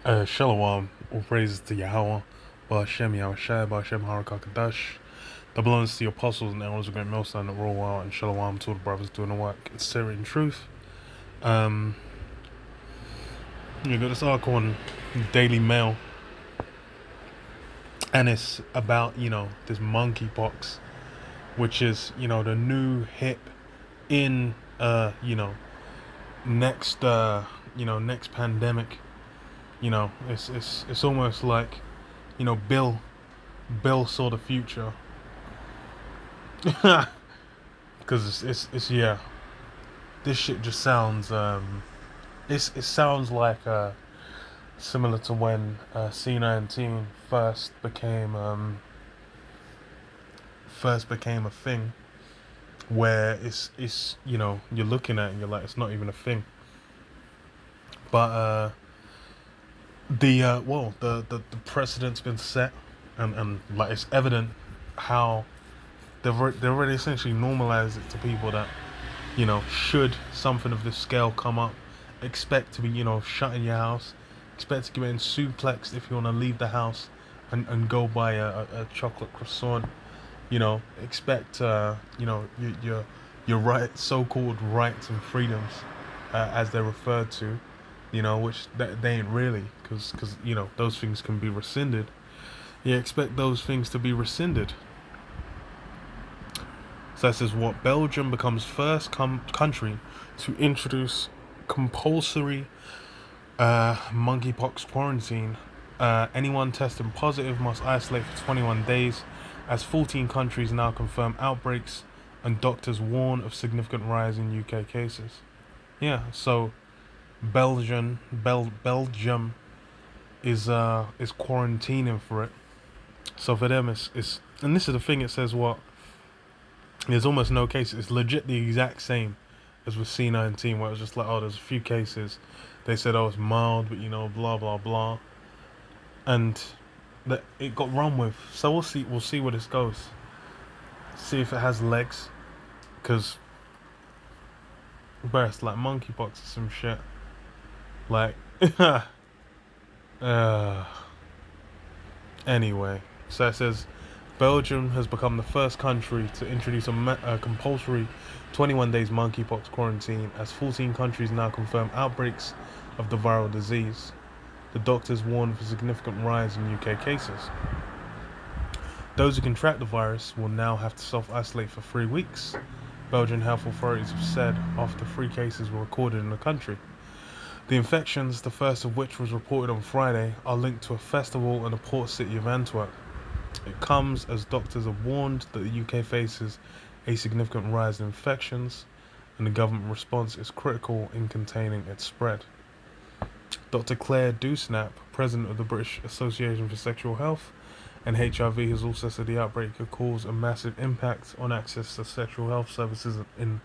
Shalom, all praises to Yahweh, Ba'Shem Yahushai, Ba'Shem Harakakadash. That belongs to the apostles and elders of Great Millstone that roll out, and Shalom to all the brothers doing the work in spirit and truth. You got this article on Daily Mail, and it's about, this monkeypox, which is, the new hip in, next, next pandemic. It's almost like, Bill saw the future. Because it's yeah, this shit just sounds it sounds like similar to when C19 first became a thing, where it's you're looking at it and you're like, it's not even a thing. But the precedent's been set, and like, it's evident how they've already essentially normalized it to people that, should something of this scale come up, expect to be, shut in your house, expect to get in suplexed if you want to leave the house and go buy a chocolate croissant, expect, your right, so-called rights and freedoms, as they're referred to, which they ain't really, because those things can be rescinded. You expect those things to be rescinded. So that says, what, Belgium becomes first country to introduce compulsory monkeypox quarantine. Anyone testing positive must isolate for 21 days, as 14 countries now confirm outbreaks, and doctors warn of significant rise in UK cases. Yeah, so Belgium is quarantining for it. So for them, it's and this is the thing. It says what. There's almost no cases. It's legit the exact same as with C19, where it was just like, oh, there's a few cases. They said, oh, it's mild, but blah blah blah, and that it got run with. So we'll see. We'll see where this goes. See if it has legs, because it's like monkeypox or some shit. Like, anyway. So it says, Belgium has become the first country to introduce a compulsory 21 days monkeypox quarantine, as 14 countries now confirm outbreaks of the viral disease. The doctors warn of a significant rise in UK cases. Those who contract the virus will now have to self-isolate for 3 weeks, Belgian health authorities have said, after 3 cases were recorded in the country. The infections, the first of which was reported on Friday, are linked to a festival in the port city of Antwerp. It comes as doctors have warned that the UK faces a significant rise in infections, and the government response is critical in containing its spread. Dr. Claire Dewsnap, president of the British Association for Sexual Health and HIV, has also said the outbreak could cause a massive impact on access to sexual health services in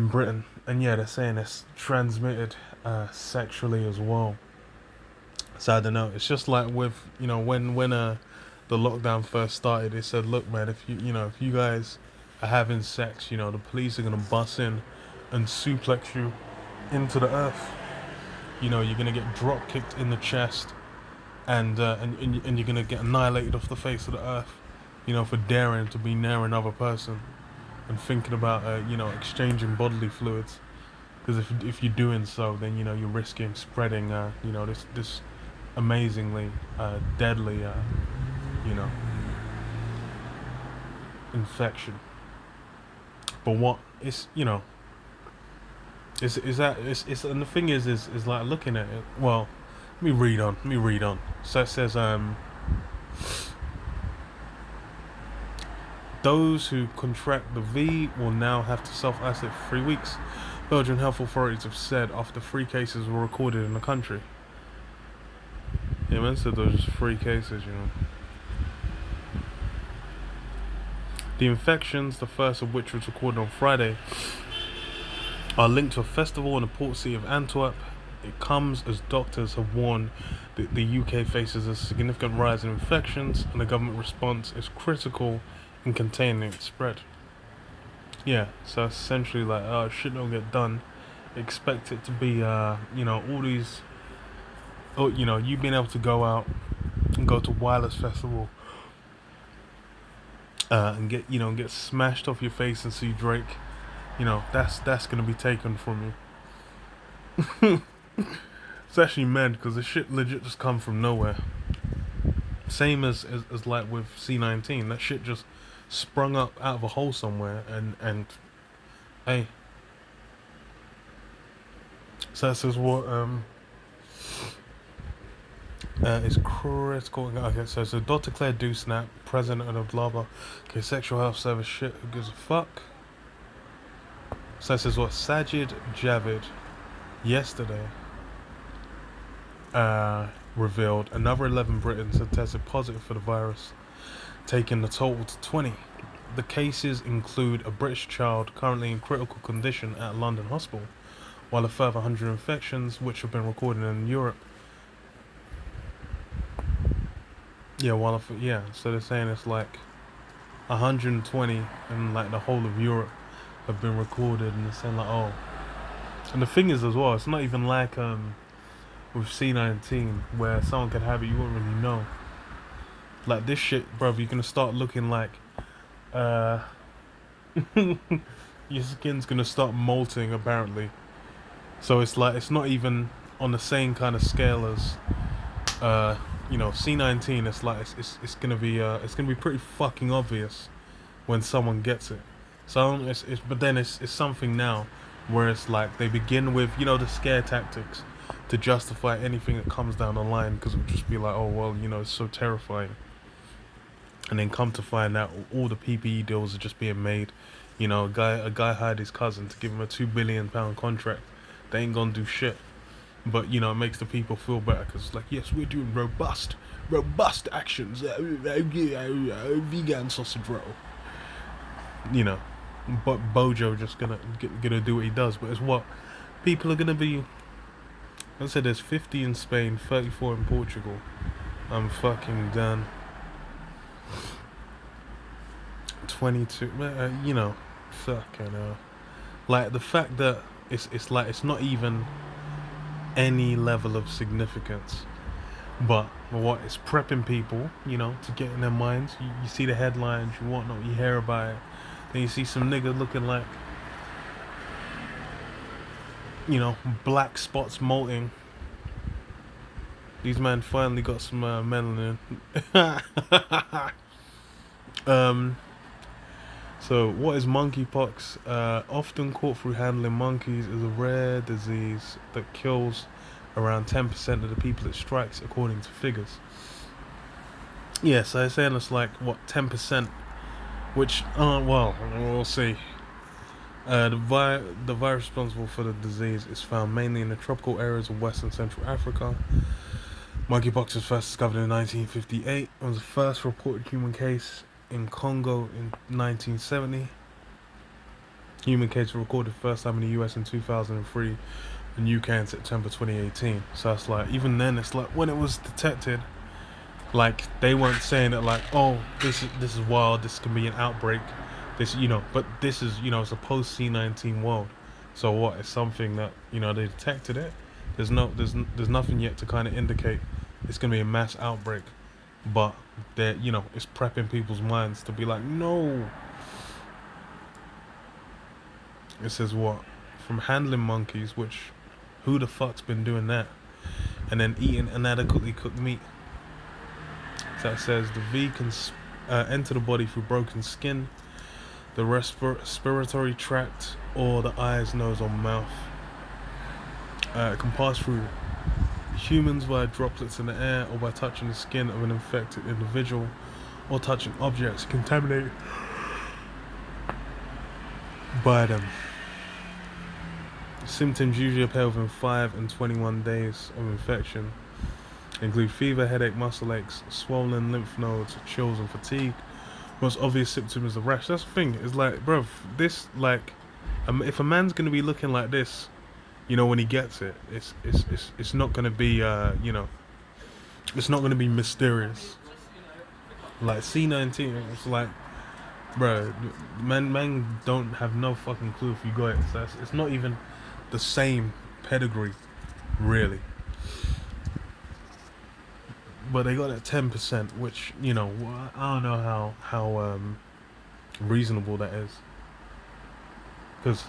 Britain. And yeah, they're saying it's transmitted sexually as well. So I don't know. It's just like with when the lockdown first started, they said, look, man, if you guys are having sex, the police are gonna bust in and suplex you into the earth. You're gonna get drop kicked in the chest, and you're gonna get annihilated off the face of the earth, for daring to be near another person and thinking about exchanging bodily fluids. Because if you're doing so, then you're risking spreading this amazingly deadly infection. But what it's is that it's and the thing is like, looking at it. Well, let me read on. So it says, those who contract the V will now have to self-isolate for 3 weeks, Belgian health authorities have said, after 3 cases were recorded in the country. Yeah, man said there was just 3 cases, The infections, the first of which was recorded on Friday, are linked to a festival in the port city of Antwerp. It comes as doctors have warned that the UK faces a significant rise in infections, and the government response is critical in containing its spread. Yeah, so essentially, like, shit don't get done. Expect it to be, all these oh, you being able to go out and go to Wireless Festival, and get smashed off your face and see Drake, that's gonna be taken from you. It's actually mad because the shit legit just come from nowhere. Same as like with C19, that shit just sprung up out of a hole somewhere, and hey, so this is what is critical. Okay, so Dr. Claire Dewsnap, president of the blah blah. Okay, sexual health service shit. Who gives a fuck? So this is what Sajid Javid yesterday revealed another 11 Britons had tested positive for the virus, taking the total to 20. The cases include a British child currently in critical condition at a London hospital, while a further 100 infections, which have been recorded in Europe. So they're saying it's like 120 in like the whole of Europe have been recorded, and they're saying like, oh. And the thing is as well, it's not even like with C19 where someone could have it, you won't really know. Like this shit, bruv, you're gonna start looking like your skin's gonna start molting apparently. So it's like it's not even on the same kind of scale as C19. It's like it's gonna be pretty fucking obvious when someone gets it. So but then it's something now where it's like they begin with the scare tactics to justify anything that comes down the line, because it would just be like, oh well, it's so terrifying. And then come to find out all the PPE deals are just being made. A guy hired his cousin to give him a £2 billion contract. They ain't gonna do shit. But it makes the people feel better because it's like, yes, we're doing robust actions. Vegan sausage roll. But Bojo just gonna do what he does. But it's what people are gonna be. I said there's 50 in Spain, 34 in Portugal. I'm fucking done. 22. Fucking hell. Like the fact that it's like it's not even any level of significance, but what it's prepping people, to get in their minds. You see the headlines, you whatnot, you hear about it, then you see some nigga looking like, black spots molting. These men finally got some melanin. So what is monkeypox? Often caught through handling monkeys, is a rare disease that kills around 10% of the people it strikes, according to figures. Yeah, so they're saying it's like, 10%? Which, well, we'll see. The virus responsible for the disease is found mainly in the tropical areas of West and Central Africa. Monkeypox was first discovered in 1958. It was the first reported human case in Congo in 1970. Human case recorded first time in the US in 2003 and UK in September 2018. So it's like, even then, it's like when it was detected, like they weren't saying that like, oh, this is wild, this can be an outbreak, but this is it's a post C19 world. So what? It's something that they detected it. There's nothing yet to kind of indicate it's gonna be a mass outbreak, but that it's prepping people's minds to be like, no. It says what? From handling monkeys, which who the fuck's been doing that? And then eating inadequately cooked meat. So it says the V can enter the body through broken skin, the respiratory tract, or the eyes, nose, or mouth. It can pass through humans via droplets in the air, or by touching the skin of an infected individual, or touching objects contaminated by them. Symptoms usually appear within 5 and 21 days of infection. Include fever, headache, muscle aches, swollen lymph nodes, chills, and fatigue. Most obvious symptom is the rash. That's the thing. It's like, bruv, this like, if a man's gonna be looking like this, when he gets it, it's not gonna be it's not gonna be mysterious. Like C19, it's like, bro, man don't have no fucking clue if you got it. So it's not even the same pedigree, really. but they got that 10%, which I don't know how reasonable that is, because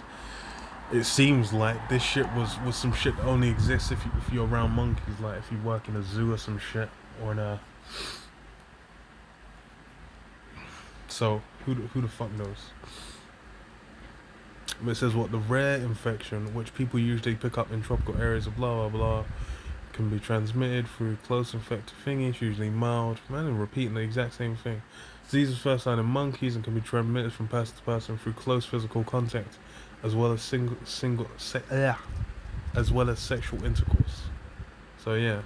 it seems like this shit was some shit that only exists if you're around monkeys, like if you work in a zoo or some shit, or in a. So who the fuck knows? But it says what the rare infection, which people usually pick up in tropical areas of blah blah blah, can be transmitted through close infected thingies, usually mild. Man, I'm repeating the exact same thing. Disease is first found in monkeys and can be transmitted from person to person through close physical contact, as well as as well as sexual intercourse. So yeah.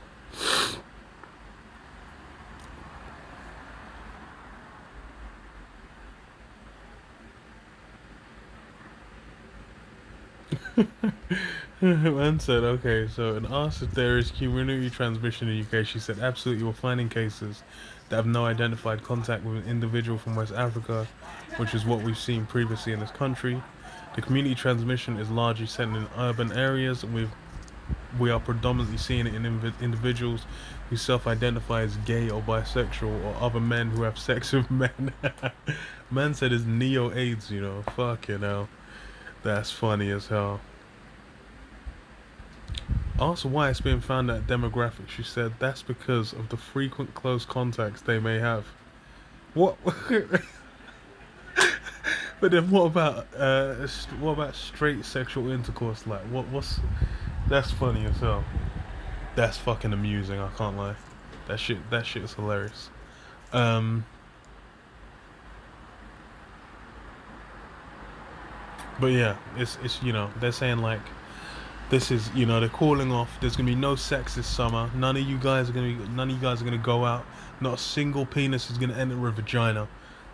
Man said, okay, so and asked if there is community transmission in the UK. She said, absolutely, we're finding cases that have no identified contact with an individual from West Africa, which is what we've seen previously in this country. The community transmission is largely centered in urban areas, and we are predominantly seeing it in individuals who self-identify as gay or bisexual, or other men who have sex with men. Man said it's neo-AIDS, fucking hell. That's funny as hell. Also, why it's being found at demographics, she said that's because of the frequent close contacts they may have. What? But then what about straight sexual intercourse? Like what's that's funny as hell. That's fucking amusing, I can't lie. That shit is hilarious. But yeah, it's they're saying like this is they're calling off. There's gonna be no sex this summer. None of you guys are gonna go out. Not a single penis is gonna enter a vagina.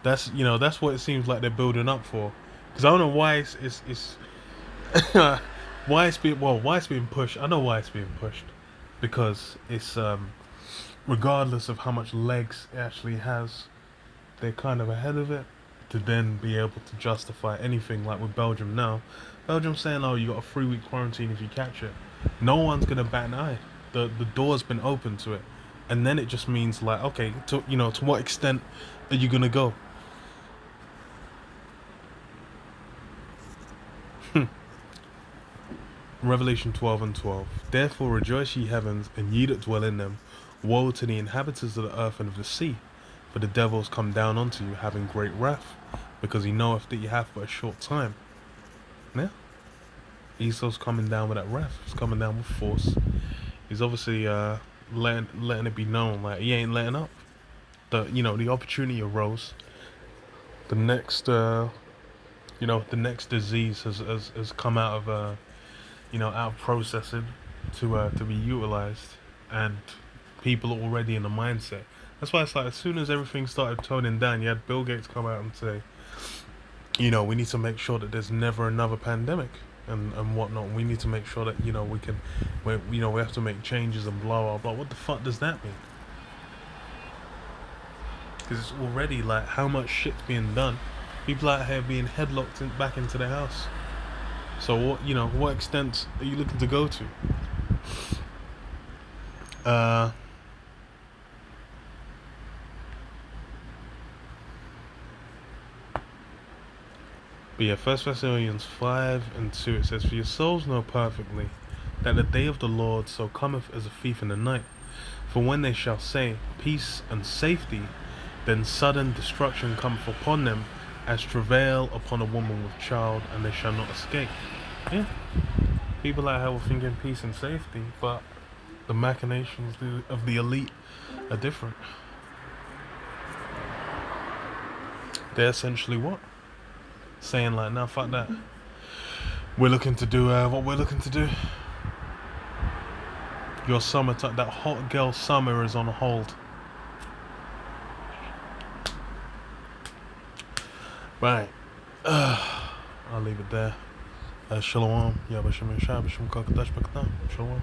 That's that's what it seems like they're building up for. Because I don't know why it's why it's being pushed. I know why it's being pushed, because it's regardless of how much legs it actually has, they're kind of ahead of it to then be able to justify anything, like with Belgium now. Belgium's saying, oh, you got a 3-week quarantine if you catch it. No one's gonna bat an eye. The door's been open to it, and then it just means like, okay, to what extent are you gonna go? Revelation 12:12. Therefore rejoice, ye heavens, and ye that dwell in them. Woe to the inhabitants of the earth and of the sea, for the devil is come down unto you, having great wrath, because he knoweth that ye have but a short time. Yeah, Esau's coming down with that wrath. He's coming down with force. He's obviously letting it be known, like he ain't letting up. The opportunity arose. The next disease has come out of out of processing to be utilized, and people are already in the mindset. That's why it's like, as soon as everything started toning down, you had Bill Gates come out and say, we need to make sure that there's never another pandemic and whatnot. We need to make sure that we have to make changes and blah blah blah. What the fuck does that mean? Because it's already like, how much shit's being done. People out here being headlocked back into the house. So what extent are you looking to go to? But yeah, 1 Thessalonians 5:2, it says, for your souls know perfectly that the day of the Lord so cometh as a thief in the night. For when they shall say, peace and safety, then sudden destruction cometh upon them, as travail upon a woman with child, and they shall not escape. Yeah, people out here were thinking peace and safety, but the machinations of the elite are different. They're essentially what? Saying like, nah, fuck that. We're looking to do what we're looking to do. Your summer, that hot girl summer is on hold. Right. I'll leave it there. Shalom. Shalom.